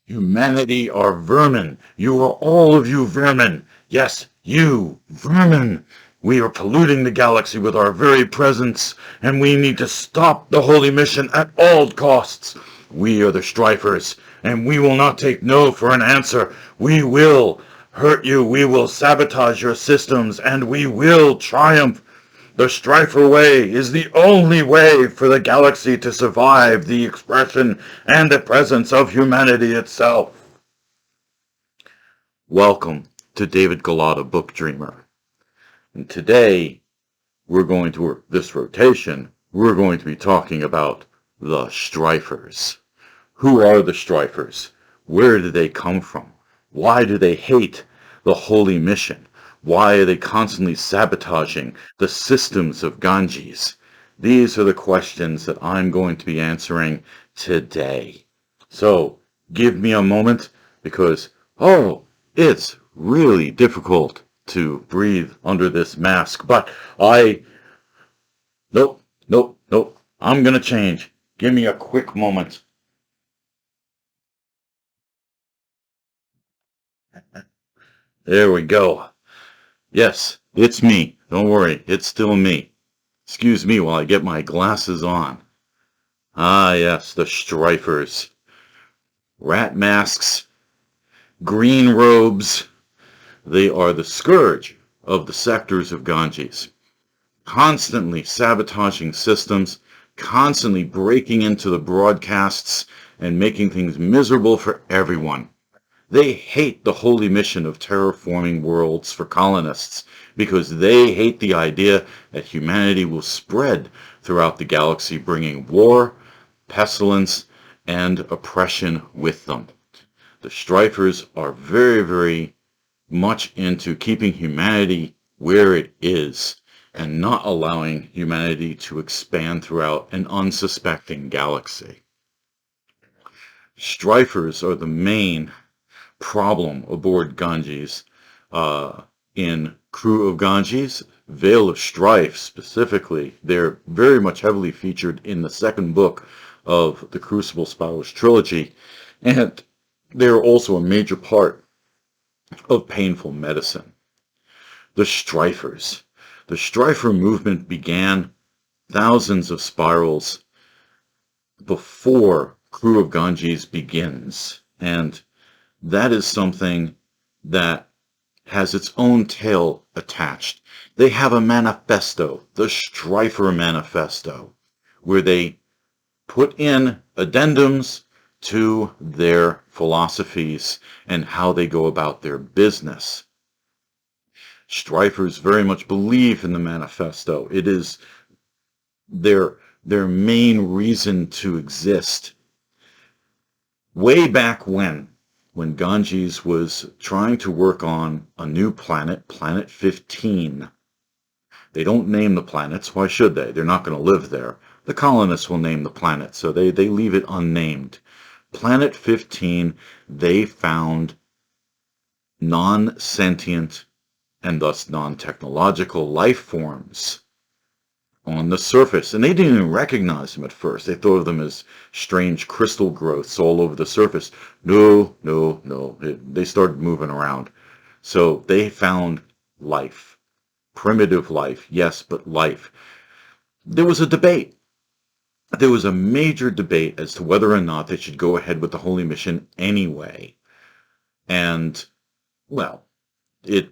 Humanity are vermin. You are all of you vermin. Yes, you, vermin. We are polluting the galaxy with our very presence, and we need to stop the holy mission at all costs. We are the Strifers, and we will not take no for an answer. We will hurt you, we will sabotage your systems, and we will triumph. The Strifer way is the only way for the galaxy to survive the expression and the presence of humanity itself. Welcome to David Galata, Book Dreamer. And today, this rotation, we're going to be talking about the Strifers. Who are the Strifers? Where do they come from? Why do they hate the holy mission? Why are they constantly sabotaging the systems of Ganges? These are the questions that I'm going to be answering today. So, give me a moment because, it's really difficult to breathe under this mask, but nope, I'm gonna change. Give me a quick moment. There we go. Yes, it's me. Don't worry, it's still me. Excuse me while I get my glasses on. Ah, yes, the Strifers. Rat masks, green robes. They are the scourge of the sectors of Ganges. Constantly sabotaging systems, constantly breaking into the broadcasts and making things miserable for everyone. They hate the holy mission of terraforming worlds for colonists because they hate the idea that humanity will spread throughout the galaxy, bringing war, pestilence, and oppression with them. The Strifers are very, very much into keeping humanity where it is and not allowing humanity to expand throughout an unsuspecting galaxy. Strifers are the main problem aboard Ganges. In Crew of Ganges, Veil of Strife specifically, they're very much heavily featured in the second book of the Crucible Spirals Trilogy, and they're also a major part of painful medicine. The Strifers. The Strifer movement began thousands of spirals before Crew of Ganges begins, and that is something that has its own tail attached. They have a manifesto, the Strifer Manifesto, where they put in addendums to their philosophies and how they go about their business. Strifers very much believe in the manifesto. It is their main reason to exist. Way back when Ganges was trying to work on a new planet, Planet 15. They don't name the planets. Why should they? They're not going to live there. The colonists will name the planet, so they leave it unnamed. Planet 15, they found non-sentient and thus non-technological life forms on the surface, and they didn't even recognize them at first. They thought of them as strange crystal growths all over the surface. No. They started moving around. So they found life. Primitive life, yes, but life. There was a debate. There was a major debate as to whether or not they should go ahead with the holy mission anyway. And, well, it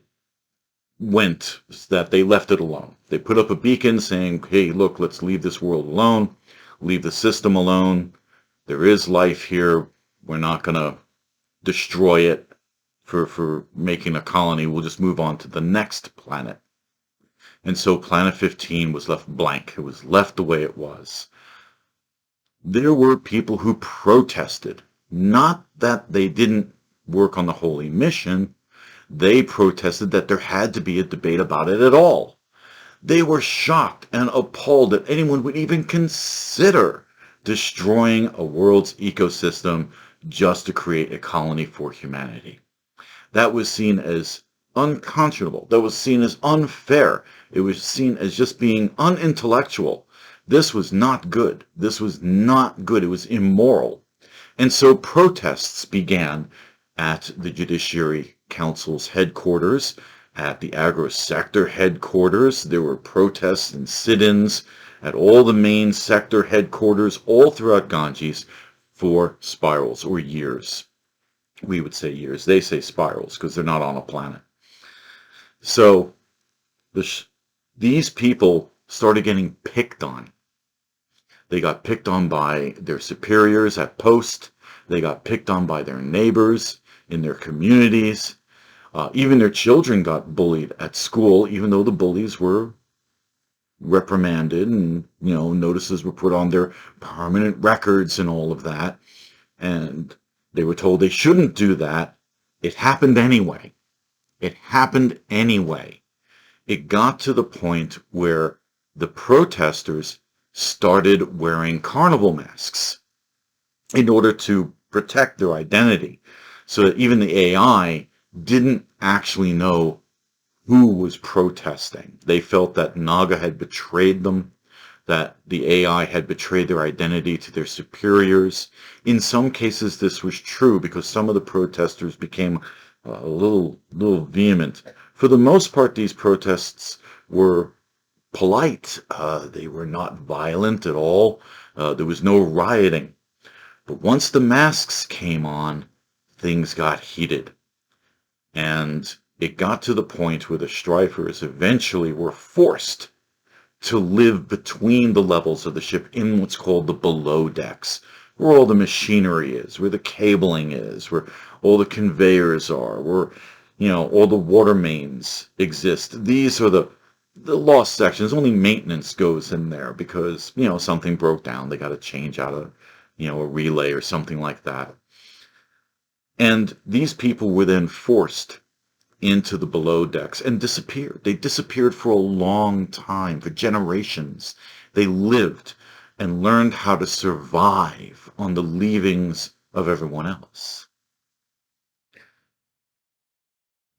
went that they left it alone. They put up a beacon saying, hey, look, let's leave this world alone, leave the system alone. There is life here. We're not going to destroy it for making a colony. We'll just move on to the next planet. And so Planet 15 was left blank. It was left the way it was. There were people who protested. Not that they didn't work on the holy mission. They protested that there had to be a debate about it at all. They were shocked and appalled that anyone would even consider destroying a world's ecosystem just to create a colony for humanity. That was seen as unconscionable. That was seen as unfair. It was seen as just being unintellectual. This was not good. This was not good. It was immoral. And so protests began at the Judiciary Council's headquarters, at the agro sector headquarters. There were protests and sit-ins at all the main sector headquarters all throughout Ganges for spirals, or years. We would say years. They say spirals because they're not on a planet. So these people started getting picked on. They got picked on by their superiors at post. They got picked on by their neighbors in their communities. Even their children got bullied at school, even though the bullies were reprimanded and, notices were put on their permanent records and all of that. And they were told they shouldn't do that. It happened anyway. It happened anyway. It got to the point where the protesters started wearing carnival masks in order to protect their identity, so that even the AI didn't actually know who was protesting. They felt that Naga had betrayed them, that the AI had betrayed their identity to their superiors. In some cases, this was true because some of the protesters became a little vehement. For the most part, these protests were polite. They were not violent at all. There was no rioting. But once the masks came on, things got heated. And it got to the point where the Strifers eventually were forced to live between the levels of the ship in what's called the below decks, where all the machinery is, where the cabling is, where all the conveyors are, where, all the water mains exist. These are the lost sections. Only maintenance goes in there because, something broke down. They got to change out a relay or something like that. And these people were then forced into the below decks and disappeared. They disappeared for a long time, for generations. They lived and learned how to survive on the leavings of everyone else.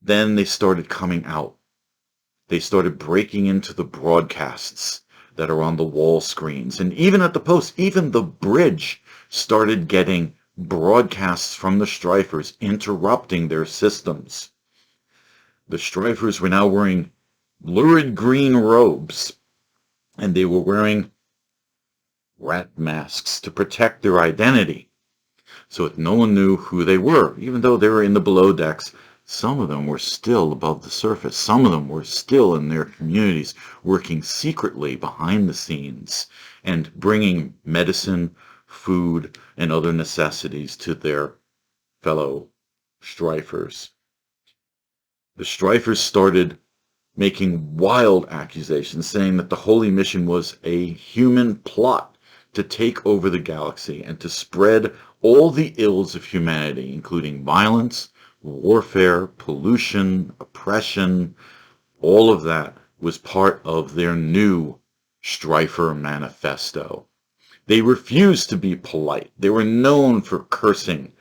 Then they started coming out. They started breaking into the broadcasts that are on the wall screens. And even at the post, even the bridge started getting broadcasts from the Strifers interrupting their systems. The Strifers were now wearing lurid green robes, and they were wearing rat masks to protect their identity, so that no one knew who they were. Even though they were in the below decks, some of them were still above the surface. Some of them were still in their communities, working secretly behind the scenes and bringing medicine, food, and other necessities to their fellow Strifers. The Strifers started making wild accusations, saying that the Holy Mission was a human plot to take over the galaxy and to spread all the ills of humanity, including violence, warfare, pollution, oppression. All of that was part of their new Strifer manifesto. They refused to be polite. They were known for cursing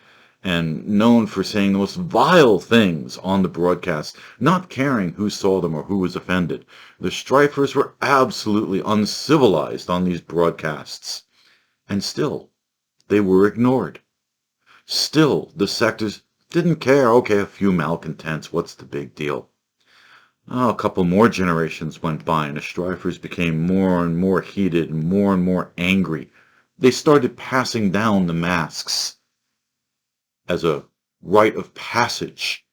and known for saying the most vile things on the broadcast, not caring who saw them or who was offended. The Strifers were absolutely uncivilized on these broadcasts. And still, they were ignored. Still, the sectors didn't care. Okay, a few malcontents, what's the big deal? A couple more generations went by, and the Strifers became more and more heated and more angry. They started passing down the masks as a rite of passage.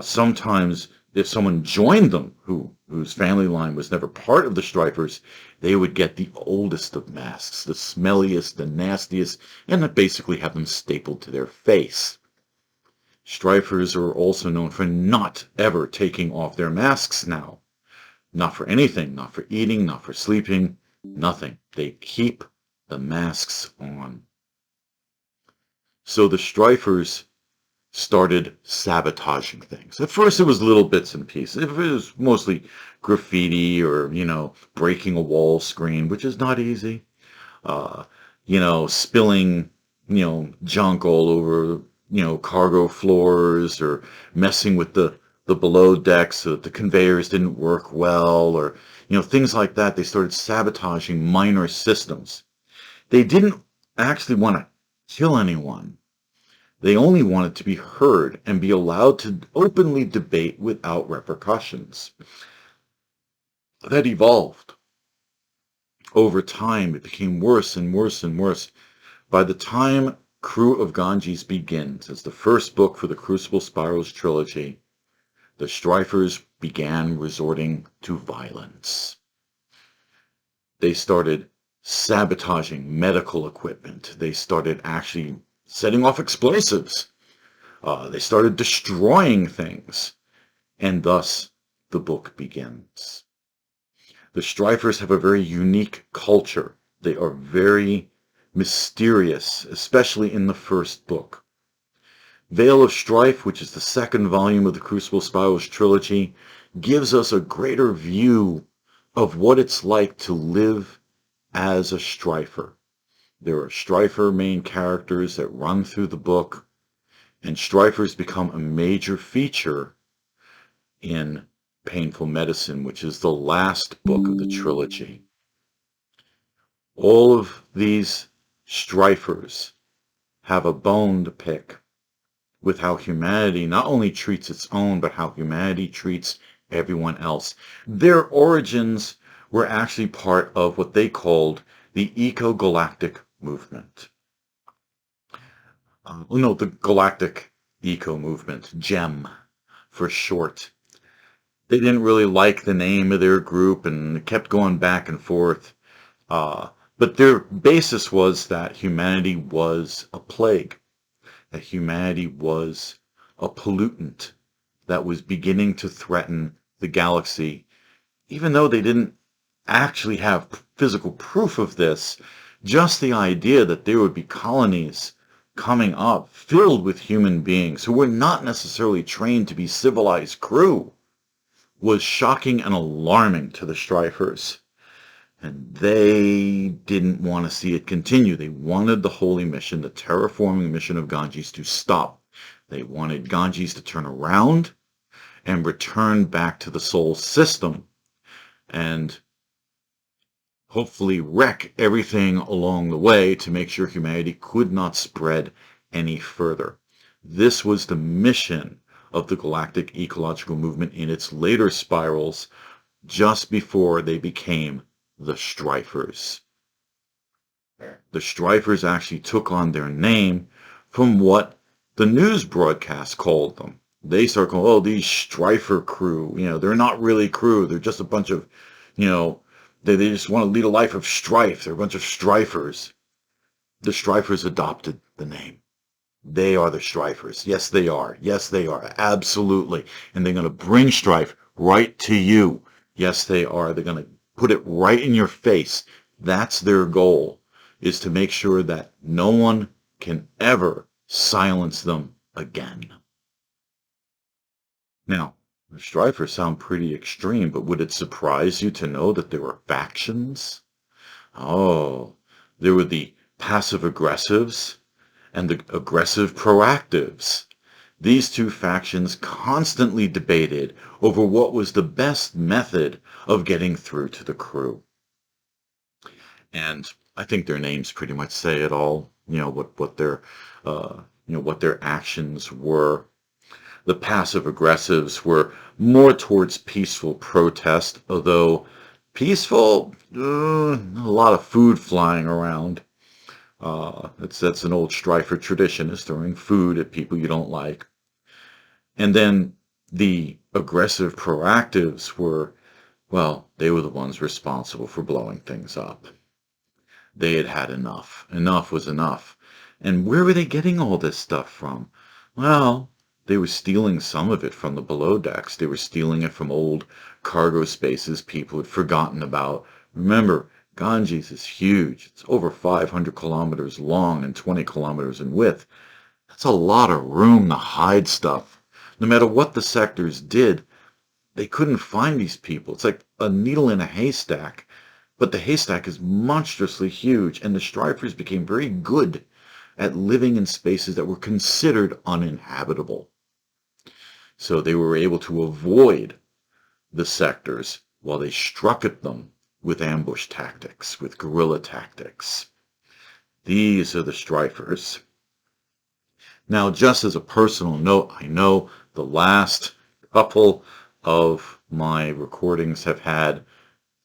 Sometimes, if someone joined them, whose family line was never part of the Strifers, they would get the oldest of masks, the smelliest, the nastiest, and basically have them stapled to their face. Strifers are also known for not ever taking off their masks now. Not for anything, not for eating, not for sleeping, nothing. They keep the masks on. So the Strifers started sabotaging things. At first it was little bits and pieces. It was mostly graffiti or, breaking a wall screen, which is not easy. Spilling, junk all over, cargo floors, or messing with the below decks so that the conveyors didn't work well, or, things like that. They started sabotaging minor systems. They didn't actually want to kill anyone. They only wanted to be heard and be allowed to openly debate without repercussions. That evolved. Over time, it became worse and worse and worse. By the time Crucible of Ganges begins, as the first book for the Crucible Spirals Trilogy, the Strifers began resorting to violence. They started sabotaging medical equipment. They started actually setting off explosives. They started destroying things. And thus, the book begins. The Strifers have a very unique culture. They are very mysterious, especially in the first book. Veil of Strife, which is the second volume of the Crucible Spirals Trilogy, gives us a greater view of what it's like to live as a Strifer. There are Strifer main characters that run through the book, and Strifers become a major feature in Painful Medicine, which is the last book of the trilogy. All of these Strifers have a bone to pick with how humanity not only treats its own, but how humanity treats everyone else. Their origins were actually part of what they called the eco-galactic movement. The Galactic Eco Movement, GEM for short. They didn't really like the name of their group and kept going back and forth. But their basis was that humanity was a plague, that humanity was a pollutant that was beginning to threaten the galaxy. Even though they didn't actually have physical proof of this, just the idea that there would be colonies coming up filled with human beings who were not necessarily trained to be civilized crew was shocking and alarming to the Strifers. And they didn't want to see it continue. They wanted the holy mission, the terraforming mission of Ganges, to stop. They wanted Ganges to turn around and return back to the Sol system and hopefully wreck everything along the way to make sure humanity could not spread any further. This was the mission of the Galactic Ecological Movement in its later spirals, just before they became the Strifers. The Strifers actually took on their name from what the news broadcast called them. They started calling, oh, these Strifer crew, they're not really crew. They're just a bunch of, they just want to lead a life of strife. They're a bunch of Strifers. The Strifers adopted the name. They are the Strifers. Yes, they are. Yes, they are. Absolutely. And they're going to bring strife right to you. Yes, they are. They're going to put it right in your face. That's their goal, is to make sure that no one can ever silence them again. Now, the Strifers sound pretty extreme, but would it surprise you to know that there were factions? Oh, there were the passive-aggressives and the aggressive proactives. These two factions constantly debated over what was the best method of getting through to the crew. And I think their names pretty much say it all, what their actions were. The passive aggressives were more towards peaceful protest, although peaceful, a lot of food flying around. That's an old Strifer tradition, is throwing food at people you don't like. And then the aggressive proactives were, they were the ones responsible for blowing things up. They had had enough. Enough was enough. And where were they getting all this stuff from? Well, they were stealing some of it from the below decks. They were stealing it from old cargo spaces people had forgotten about. Remember, Ganges is huge. It's over 500 kilometers long and 20 kilometers in width. That's a lot of room to hide stuff. No matter what the sectors did, they couldn't find these people. It's like a needle in a haystack, but the haystack is monstrously huge, and the Strifers became very good at living in spaces that were considered uninhabitable. So they were able to avoid the sectors while they struck at them with ambush tactics, with guerrilla tactics. These are the Strifers. Now, just as a personal note, I know the last couple of my recordings have had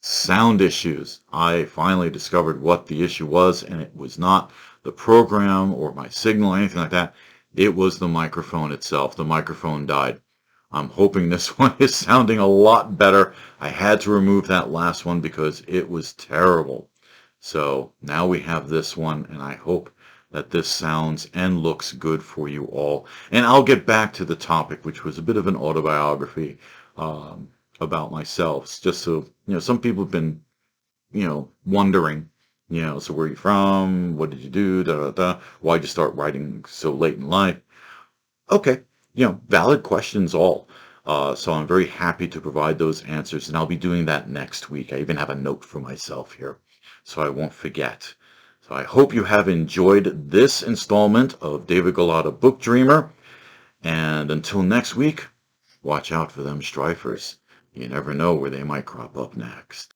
sound issues. I finally discovered what the issue was, and it was not the program or my signal or anything like that. It was the microphone itself. The microphone died. I'm hoping this one is sounding a lot better. I had to remove that last one because it was terrible. So now we have this one, and I hope that this sounds and looks good for you all. And I'll get back to the topic, which was a bit of an autobiography about myself, just so, some people have been, wondering, so where are you from? What did you do? Da, da, da. Why'd you start writing so late in life? Okay, valid questions all. So I'm very happy to provide those answers, and I'll be doing that next week. I even have a note for myself here, so I won't forget. So I hope you have enjoyed this installment of David Galata Book Dreamer, and until next week, watch out for them strifers. You never know where they might crop up next.